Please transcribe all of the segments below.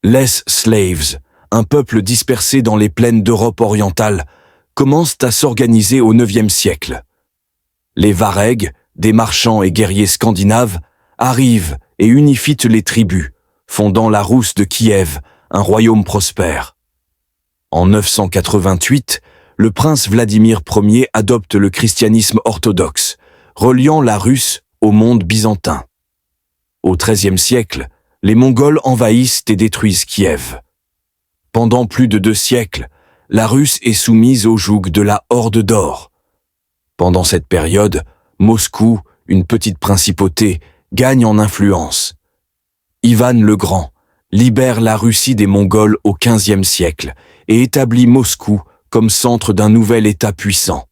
Les Slaves, un peuple dispersé dans les plaines d'Europe orientale, commencent à s'organiser au IXe siècle. Les Varegs, des marchands et guerriers scandinaves, arrivent et unifient les tribus, fondant la Rousse de Kiev, un royaume prospère. En 988, le prince Vladimir Ier adopte le christianisme orthodoxe, reliant la Russe au monde byzantin. Au XIIIe siècle, les Mongols envahissent et détruisent Kiev. Pendant plus de 2 siècles, la Russe est soumise au joug de la Horde d'Or. Pendant cette période, Moscou, une petite principauté, gagne en influence. Ivan le Grand libère la Russie des Mongols au XVe siècle et établit Moscou comme centre d'un nouvel État puissant.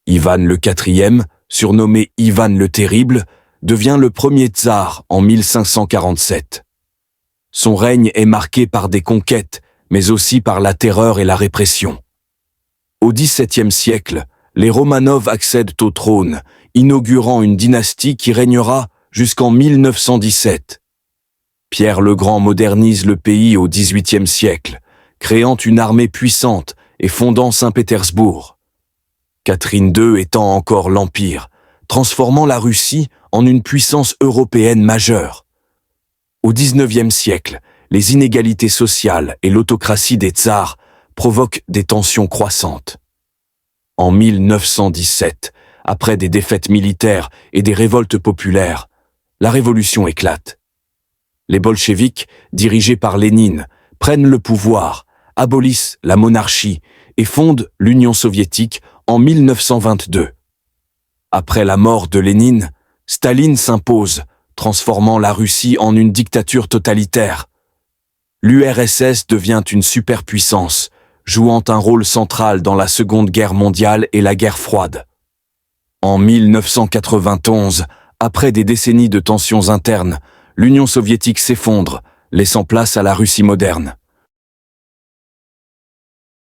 Ivan le IV, surnommé Ivan le Terrible, devient le premier tsar en 1547. Son règne est marqué par des conquêtes, mais aussi par la terreur et la répression. Au XVIIe siècle, les Romanov accèdent au trône, inaugurant une dynastie qui régnera jusqu'en 1917. Pierre le Grand modernise le pays au XVIIIe siècle, créant une armée puissante et fondant Saint-Pétersbourg. Catherine II étend encore l'Empire, transformant la Russie en une puissance européenne majeure. Au XIXe siècle, les inégalités sociales et l'autocratie des tsars provoquent des tensions croissantes. En 1917, après des défaites militaires et des révoltes populaires, la révolution éclate. Les bolcheviks, dirigés par Lénine, prennent le pouvoir, abolissent la monarchie et fondent l'Union soviétique en 1922. Après la mort de Lénine, Staline s'impose, transformant la Russie en une dictature totalitaire. L'URSS devient une superpuissance, jouant un rôle central dans la Seconde Guerre mondiale et la guerre froide. En 1991, après des décennies de tensions internes, l'Union soviétique s'effondre, laissant place à la Russie moderne.